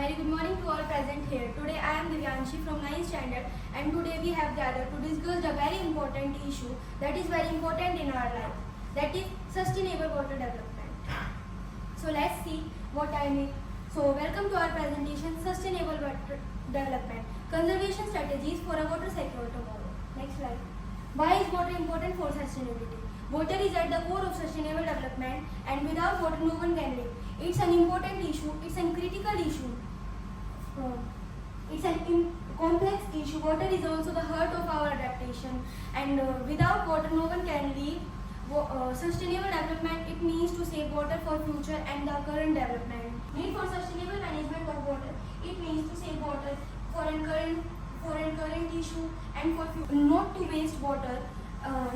Very good morning to all present here. Today I am Divyanshi from 9th standard and today we have gathered to discuss a very important issue that is very important in our life, that is sustainable water development. So let's see what I mean. So welcome to our presentation, Sustainable Water Development, Conservation Strategies for a Water Secure Tomorrow. Next slide. Why is water important for sustainability? Water is at the core of sustainable development and without water no one can live. It's an important issue, it's a critical issue. It's a complex issue. Water is also the heart of our adaptation and without water no one can live. Sustainable development, it means to save water for future and the current development. Need for sustainable management of water, it means to save water for current issue and for future. Not to waste water,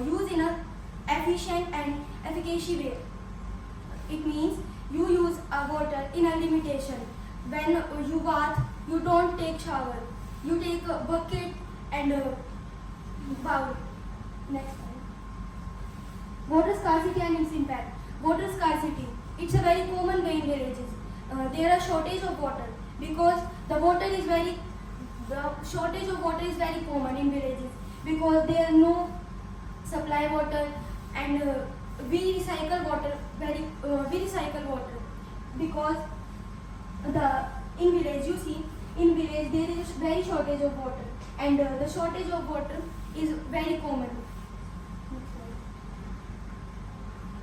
use in a efficient and efficacious way. It means you use water in a limitation. When you bath, you don't take shower. You take a bucket and bowl. Next slide. Water scarcity and its impact. Water scarcity. It's a very common way in villages. There are shortage of water because the shortage of water is very common in villages because there are no supply water and we recycle water because in village there is very shortage of water and the shortage of water is very common.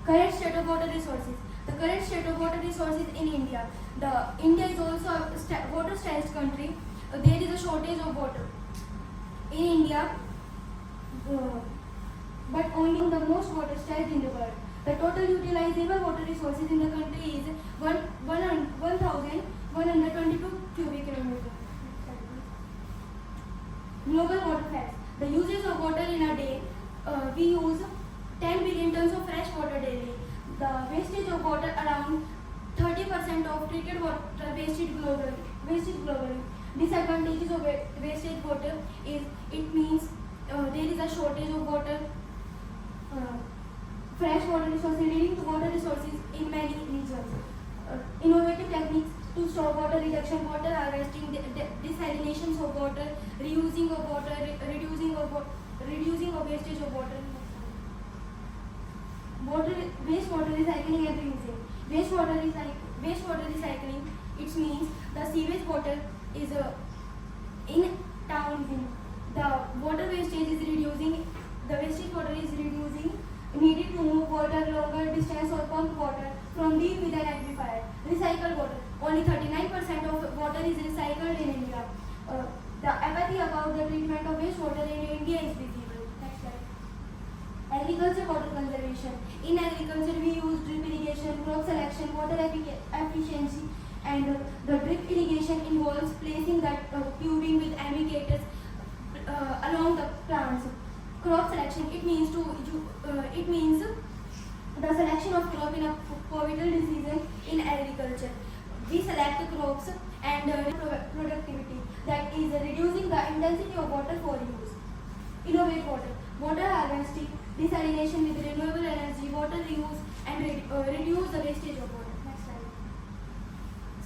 Current state of water resources. The current state of water resources in India. India is also a water-stressed country. There is a shortage of water in India, but only the most water-stressed in the world. The total utilizable water resources in the country is 1,122 cubic kilometers. Global water facts. The uses of water in a day, we use 10 billion tons of fresh water daily. The wastage of water, around 30% of treated water wasted globally. Disadvantages of wasted water is it means there is a shortage of water, fresh water resources leading to water resources in many regions. Innovative techniques to stop water reduction, water harvesting, desalination of water, reusing of water, reducing of wastage of water. Wastewater recycling and reusing. Wastewater recycling, it means the sewage water is in towns. The water wastage is reducing. The wastage water is reducing. Needed to move water longer distance or pump water from deep with an amplifier. Recycled water. Only 39% of water is recycled in India. The apathy about the treatment of wastewater in India is visible. Next slide. Agriculture water conservation. In agriculture, we use drip irrigation, crop selection, water efficiency, and the drip irrigation involves placing that tubing with applicators along the plants. Crop selection, it means the selection of crop in a pivotal decision in agriculture. We select the crops and productivity, that is reducing the intensity of water for use. Innovate water harvesting, desalination with renewable energy, water reuse, and reduce the wastage of water. Next slide.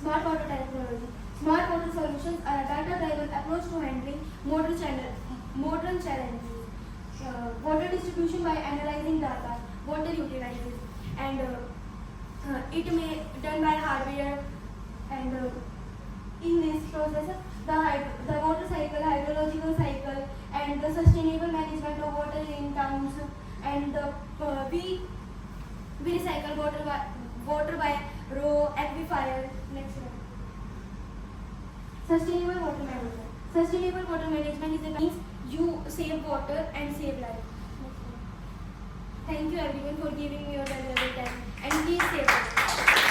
Smart water technology. Smart water solutions are a data-driven approach to handling modern challenges. Water distribution by analyzing data, water utilizes, and it may done by hardware. And in this process, the water cycle, hydrological cycle, and the sustainable management of water in towns, and we recycle water by raw aquifer. Next slide. Sustainable water management. Sustainable water management is the means you save water and save life. Thank you everyone for giving me your valuable time and please save water.